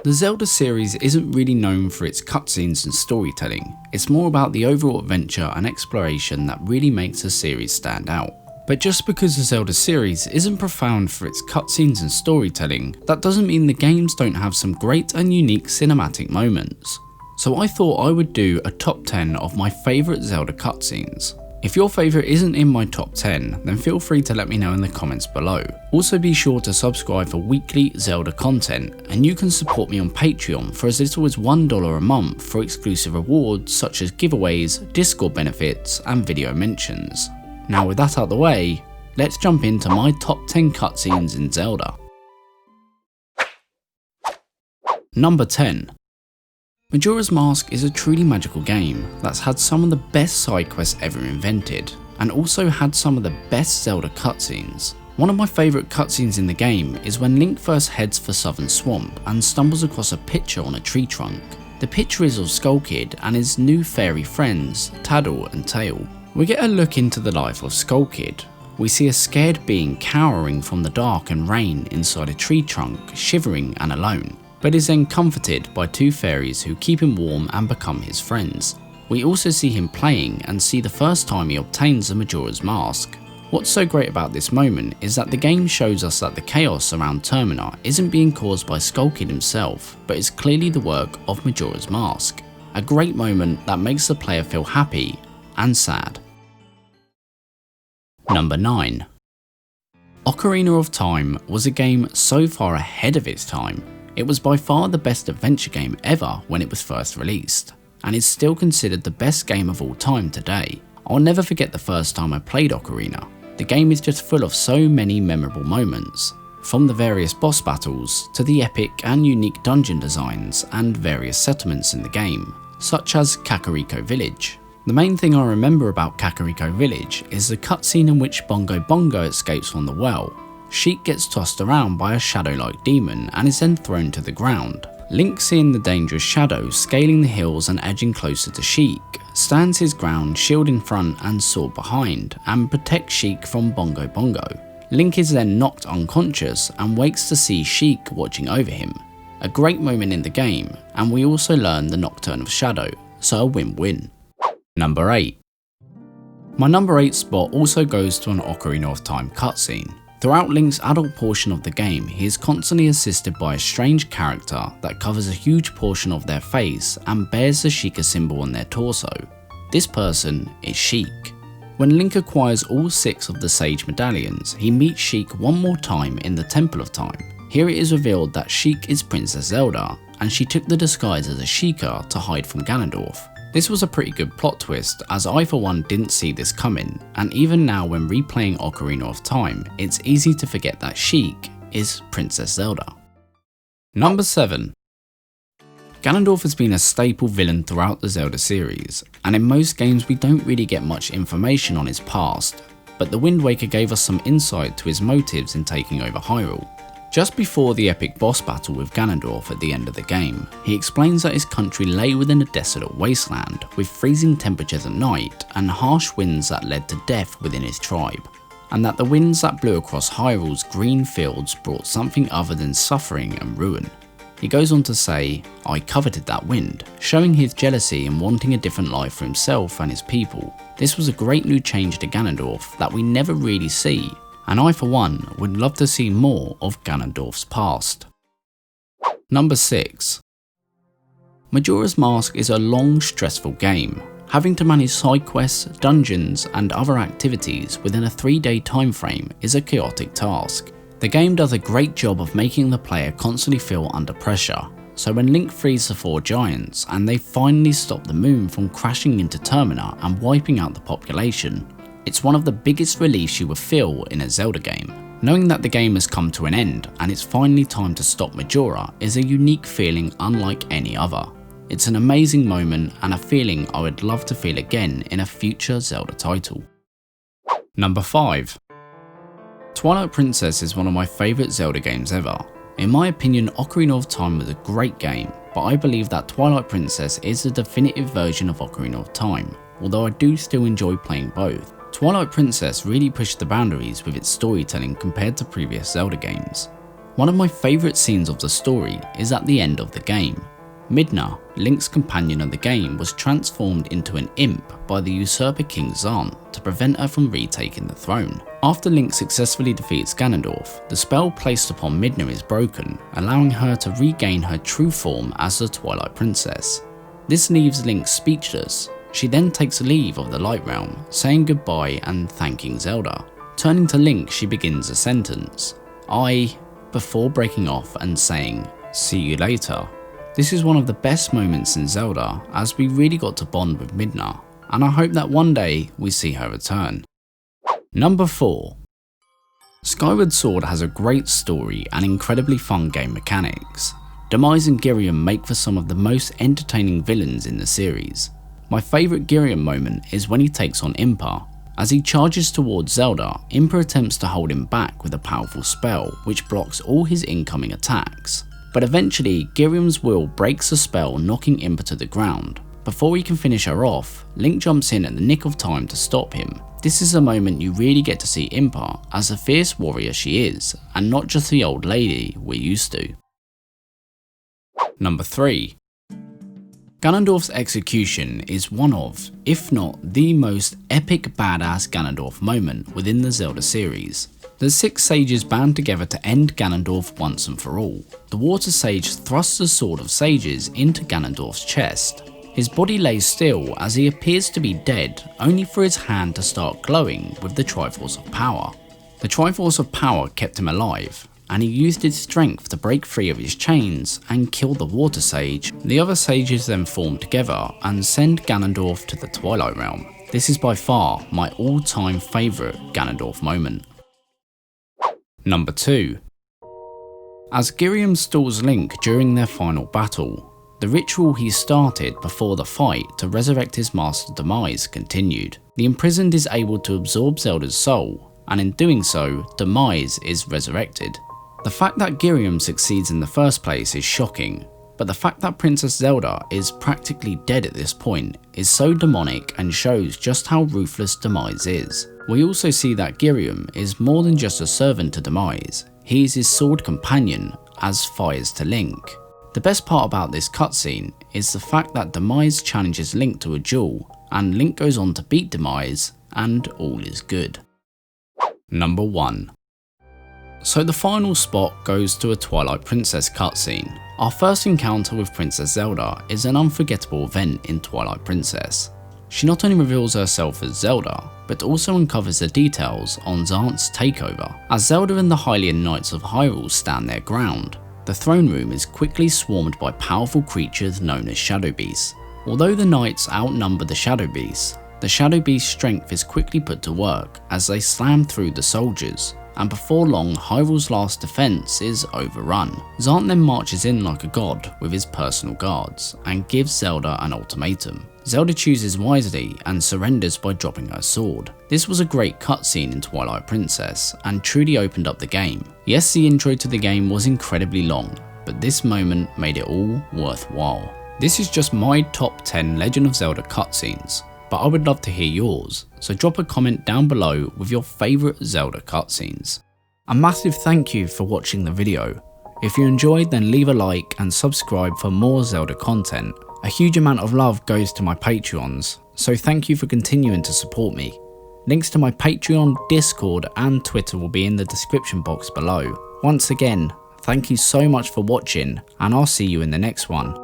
The Zelda series isn't really known for its cutscenes and storytelling, it's more about the overall adventure and exploration that really makes the series stand out. But just because the Zelda series isn't profound for its cutscenes and storytelling, that doesn't mean the games don't have some great and unique cinematic moments. So I thought I would do a top 10 of my favourite Zelda cutscenes. If your favourite isn't in my top 10, then feel free to let me know in the comments below. Also be sure to subscribe for weekly Zelda content, and you can support me on Patreon for as little as $1 a month for exclusive rewards such as giveaways, Discord benefits and video mentions. Now with that out of the way, let's jump into my top 10 cutscenes in Zelda. Number 10. Majora's Mask is a truly magical game that's had some of the best side quests ever invented, and also had some of the best Zelda cutscenes. One of my favourite cutscenes in the game is when Link first heads for Southern Swamp and stumbles across a picture on a tree trunk. The picture is of Skull Kid and his new fairy friends, Taddle and Tail. We get a look into the life of Skull Kid. We see a scared being cowering from the dark and rain inside a tree trunk, shivering and alone, but is then comforted by two fairies who keep him warm and become his friends. We also see him playing and see the first time he obtains the Majora's Mask. What's so great about this moment is that the game shows us that the chaos around Termina isn't being caused by Skull Kid himself, but is clearly the work of Majora's Mask. A great moment that makes the player feel happy and sad. Number 9. Ocarina of Time was a game so far ahead of its time. It was by far the best adventure game ever when it was first released, and is still considered the best game of all time today. I'll never forget the first time I played Ocarina. The game is just full of so many memorable moments, from the various boss battles to the epic and unique dungeon designs and various settlements in the game, such as Kakariko Village. The main thing I remember about Kakariko Village is the cutscene in which Bongo Bongo escapes from the well. Sheik gets tossed around by a shadow-like demon and is then thrown to the ground. Link, seeing the dangerous shadow scaling the hills and edging closer to Sheik, stands his ground, shield in front and sword behind, and protects Sheik from Bongo Bongo. Link is then knocked unconscious and wakes to see Sheik watching over him. A great moment in the game, and we also learn the Nocturne of Shadow, so a win-win. Number 8. My number 8 spot also goes to an Ocarina of Time cutscene. Throughout Link's adult portion of the game, he is constantly assisted by a strange character that covers a huge portion of their face and bears the Sheikah symbol on their torso. This person is Sheik. When Link acquires all 6 of the Sage Medallions, he meets Sheik one more time in the Temple of Time. Here it is revealed that Sheik is Princess Zelda, and she took the disguise as a Sheikah to hide from Ganondorf. This was a pretty good plot twist, as I for one didn't see this coming, and even now when replaying Ocarina of Time, it's easy to forget that Sheik is Princess Zelda. Number 7. Ganondorf has been a staple villain throughout the Zelda series, and in most games we don't really get much information on his past, but the Wind Waker gave us some insight to his motives in taking over Hyrule. Just before the epic boss battle with Ganondorf at the end of the game, he explains that his country lay within a desolate wasteland with freezing temperatures at night and harsh winds that led to death within his tribe, and that the winds that blew across Hyrule's green fields brought something other than suffering and ruin. He goes on to say, "I coveted that wind," showing his jealousy and wanting a different life for himself and his people. This was a great new change to Ganondorf that we never really see, and I for one would love to see more of Ganondorf's past. Number 6. Majora's Mask is a long, stressful game. Having to manage side quests, dungeons and other activities within a 3-day time frame is a chaotic task. The game does a great job of making the player constantly feel under pressure, so when Link frees the 4 giants and they finally stop the moon from crashing into Termina and wiping out the population, it's one of the biggest reliefs you will feel in a Zelda game. Knowing that the game has come to an end and it's finally time to stop Majora is a unique feeling unlike any other. It's an amazing moment and a feeling I would love to feel again in a future Zelda title. Number 5. Twilight Princess is one of my favourite Zelda games ever. In my opinion, Ocarina of Time was a great game, but I believe that Twilight Princess is the definitive version of Ocarina of Time, although I do still enjoy playing both. Twilight Princess really pushed the boundaries with its storytelling compared to previous Zelda games. One of my favourite scenes of the story is at the end of the game. Midna, Link's companion of the game, was transformed into an imp by the usurper King Zant to prevent her from retaking the throne. After Link successfully defeats Ganondorf, the spell placed upon Midna is broken, allowing her to regain her true form as the Twilight Princess. This leaves Link speechless. She then takes leave of the Light Realm, saying goodbye and thanking Zelda. Turning to Link, she begins a sentence, before breaking off and saying, "See you later." This is one of the best moments in Zelda, as we really got to bond with Midna, and I hope that one day we see her return. Number 4. Skyward Sword has a great story and incredibly fun game mechanics. Demise and Girium make for some of the most entertaining villains in the series. My favourite Girium moment is when he takes on Impa. As he charges towards Zelda, Impa attempts to hold him back with a powerful spell which blocks all his incoming attacks. But eventually, Girium's will breaks the spell, knocking Impa to the ground. Before he can finish her off, Link jumps in at the nick of time to stop him. This is a moment you really get to see Impa as the fierce warrior she is, and not just the old lady we're used to. Number 3. Ganondorf's execution is one of, if not the most epic badass Ganondorf moment within the Zelda series. The 6 sages band together to end Ganondorf once and for all. The water sage thrusts the sword of sages into Ganondorf's chest. His body lays still as he appears to be dead, only for his hand to start glowing with the Triforce of Power. The Triforce of Power kept him alive, and he used his strength to break free of his chains and kill the water sage. The other sages then form together and send Ganondorf to the Twilight Realm. This is by far my all-time favourite Ganondorf moment. Number 2. As Girium stalls Link during their final battle, the ritual he started before the fight to resurrect his master Demise continued. The imprisoned is able to absorb Zelda's soul, and in doing so, Demise is resurrected. The fact that Girium succeeds in the first place is shocking, but the fact that Princess Zelda is practically dead at this point is so demonic and shows just how ruthless Demise is. We also see that Girium is more than just a servant to Demise, he is his sword companion as Fires to Link. The best part about this cutscene is the fact that Demise challenges Link to a duel, and Link goes on to beat Demise, and all is good. Number 1. So the final spot goes to a Twilight Princess cutscene. Our first encounter with Princess Zelda is an unforgettable event in Twilight Princess. She not only reveals herself as Zelda, but also uncovers the details on Zant's takeover. As Zelda and the Hylian Knights of Hyrule stand their ground, the throne room is quickly swarmed by powerful creatures known as Shadow Beasts. Although the knights outnumber the Shadow Beasts strength is quickly put to work as they slam through the soldiers, and before long Hyrule's last defense is overrun. Zant then marches in like a god with his personal guards and gives Zelda an ultimatum. Zelda chooses wisely and surrenders by dropping her sword. This was a great cutscene in Twilight Princess and truly opened up the game. Yes, the intro to the game was incredibly long, but this moment made it all worthwhile. This is just my top 10 Legend of Zelda cutscenes, but I would love to hear yours, so drop a comment down below with your favourite Zelda cutscenes. A massive thank you for watching the video. If you enjoyed, then leave a like and subscribe for more Zelda content. A huge amount of love goes to my Patreons, so thank you for continuing to support me. Links to my Patreon, Discord and Twitter will be in the description box below. Once again, thank you so much for watching, and I'll see you in the next one.